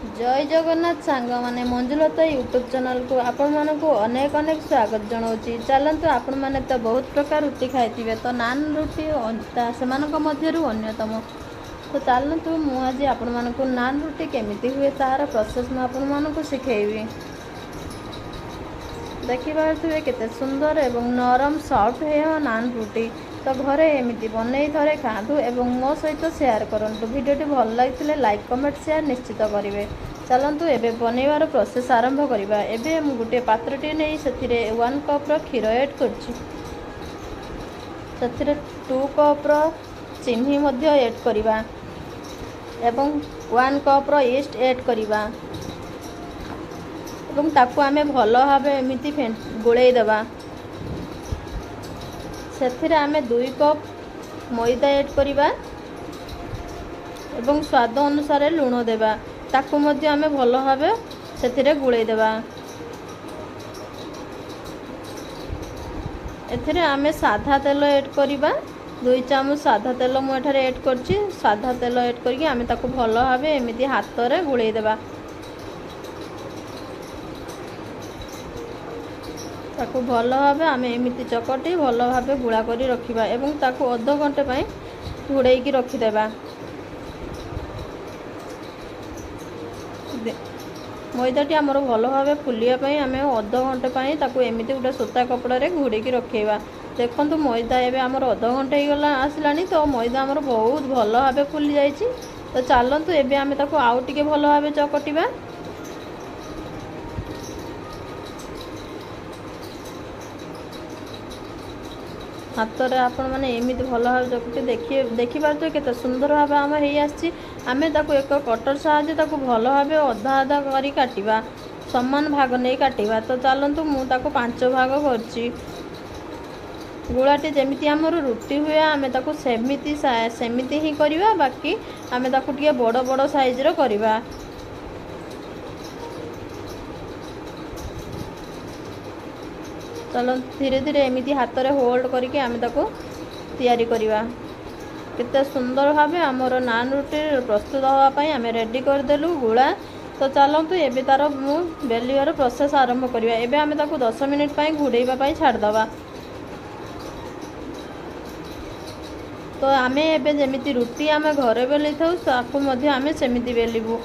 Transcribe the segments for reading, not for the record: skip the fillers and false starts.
जय जगन्नाथ सांग माने मंजुलता यूट्यूब चैनल को आपण मानक अनेक अनेक स्वागत जनाऊँगी। चलतु आपण मैंने तो बहुत प्रकार रुटी खाई तो नान रुटी से अन्यतम। तो चलतु मुझे आपण मानक नान रुटी केमिति हुए तार प्रोसेस मुझे आपण मानक शिखेबी। देखिपे केते सुंदर एवं नरम सॉफ्ट है नान रुटी। तो घरे एमती बनई थे खातु एवं मो सहित शेयर करूँ। वीडियोटी भल लगी लाइक कमेंट शेयर निश्चित करेंगे। चलतु एवं बनइबार प्रोसेस आरंभ करवा। एवं गोटे पात्रटी नहीं से 1 कप क्षीर ऐड कर 2 कप चीनी ऐड करवा एवं 1 कप ईस्ट ऐड करवा एवं ताकू आमे भल भाव एमती गोलैदेवा। से आमे 2 कप मैदा ऐड करवा एवं स्वाद अनुसार लुण देवा। ताकू मध्य आमे भल भाव से गोलैदेवा। एथिरे आमे साधा तेल ऐड करवा। 2 चामच साधा तेल मुझे ऐड करछि। साधा तेल ऐड करके आमे ताकू भल भाव एमती हाथ में गोलैदेवा। ताकू भल भाव आम एमती चकटी भल भाव गुड़ा करी रखिबा एवं ताकू अध घंटे पई घोड़ेकी रखिदेबा। मैदाटी आमर भल भाव फुलिया आम अध घंटे पई ताकू एमती गोटे सूता कपड़े घोड़ेकी रखेबा। देखंतु मैदा एबे आमर अध घंटे ही गला आसलानी। तो मैदा आमर बहुत भल भाव फुली जाइछि। तो चलतु एबे आमे ताकू आउ टिके भल भाव चकटिबा। हाथ में आपण मैंने एमती भल भाव चकटी देखिपे केते सुंदर भाव आम हो आमे ताकू एक कटर साहाय्य ताकू भल भाव अधा अधा करी काटिबा। समान भाग नहीं काटिबा। तो चलतु मु ताकू 5 भाग करछि। गुलाटी जेमिति आमर रुटी हुए आमे ताकू सेमिति ही करिबा। बाकी आमे ताकू टिके बड़ बड़ साइज रो करिबा। चलो धीरे धीरे एमती हाथ में होल्ड करके आमे ताको तैयारी करवा। केते सुंदर भाव आमर नान रुटी प्रस्तुत होगापाई आमे रेडी करदेलु गुड़ा। तो चलतु एबे तार मु बेलिबार प्रोसेस आरंभ करवा। एबे आमे ताको 10 मिनिट पई घुड़ेइबा पई छाड़दबा। तो आमे एबे जेमिति रुटी आमे घरे बेली थाउ ताकू मध्ये आमे सेमिति बेलिबु।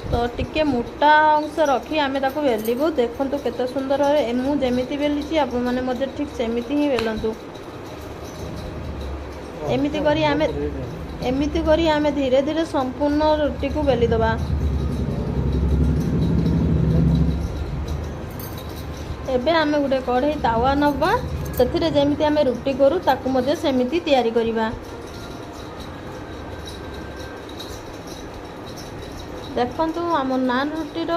तो टिके मोटा अंश रखी आमे ताकू बेलिबु। देखंतु केते सुंदर है मु जेमिति बेलिछि आपण माने मध्ये ठीक सेमिति ही बेलंतु। एमिति करी आमे धीरे धीरे संपूर्ण रुटी को बेली दबा। एबे आमे गुटे कढ़ई तावा नबा। सेथिरे जेमिति आमे रुटी करू ताकू मध्ये सेमिति तैयारी करिबा। देखंतु आम नान रुटीर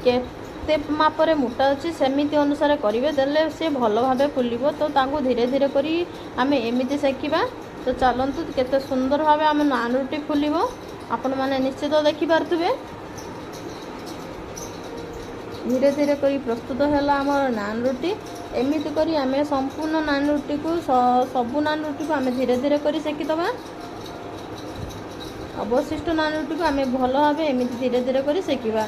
केते मापरे मोटा अच्छी सेमिति अनुसार करेंगे देले से भल भाव फुलिबो। तो तांको धीरे धीरे करी आमे एमिति सेकिबा। तो चलतु केते सुंदर भाव आम नान रुटी फुलिबो आपण माने निश्चित देखि पारथुबे। धीरे धीरे करी प्रस्तुत हैला आमर नान रुटी। एमिति करी आमे संपूर्ण नान रुटी को सबु नान रुटी को आमे धीरे धीरे करी सेकिदबा। अवशिष्ट नान रुटी को आमे भल भाव एमिति धीरे धीरे करी सेकिबा।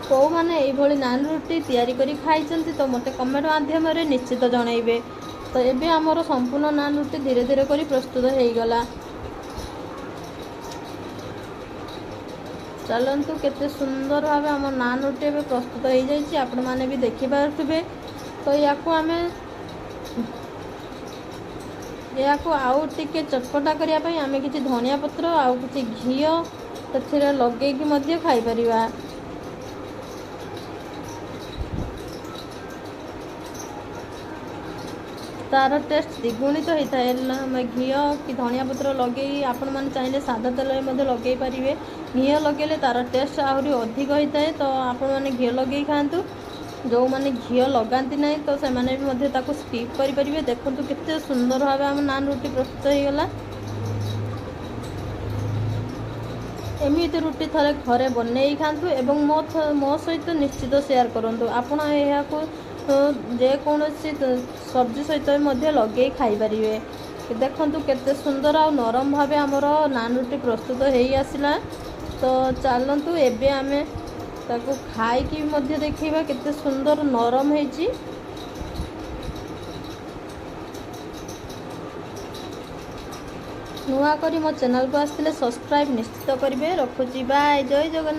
को माने एई भली नान रुटी तैयारी करी खाइचंती तो मते कमेंट माध्यम रे निश्चित जणाइबे। तो एबे हमर संपूर्ण नान रुटी धीरे धीरे करी प्रस्तुत हेई गला। चलंतु केते सुंदर भाव हम नान रुटी एबे प्रस्तुत हेई जाइछि। आपण माने भी देखि पारथुबे। तो याकू आमे आउ टिके चटपटा करिया पई आमे किछि धनिया पत्र आउ किछि घियो तथिरे लगेकी मध्ये खाई परिबा। तार टेस्ट द्विगुणित होता है। घियो कि धनिया पत्र लगे आपण मैंने चाहिए सादा तेल लगे पारे। घियो लगे तार टेस्ट आहरी अधिक होता है। तो आपण मैंने घियो लगे खातु। जो मैंने घियो लगाती ना तो से मैंने भी स्किप करें। देखो केते सुंदर भाव आम नान रुटी प्रस्तुत हो गला। एमती रुटी थे घरे बनई खातु एवं मो सहित निश्चित शेयर करूँ। आपण ଯେକୌଣସି ସବ୍ଜି ସହିତ ମଧ୍ୟ ଲଗେଇ ଖାଇପାରିବେ। ଦେଖନ୍ତୁ କେତେ ସୁନ୍ଦର ଆଉ ନରମ ଭାବେ ଆମର ନାନ୍ ରୁଟି ପ୍ରସ୍ତୁତ ହେଇ ଆସିଲା। ତ ଚାଲନ୍ତୁ ଏବେ ଆମେ ତାକୁ ଖାଇକି ମଧ୍ୟ ଦେଖିବା କେତେ ସୁନ୍ଦର ନରମ ହେଇଛି। ନୂଆ କରି ମୋ ଚ୍ୟାନେଲକୁ ଆସିଥିଲେ ସବସ୍କ୍ରାଇବ୍ ନିଶ୍ଚିତ କରିବେ। ରଖୁଛି, ବାଏ, ଜୟ ଜଗନ୍ନାଥ।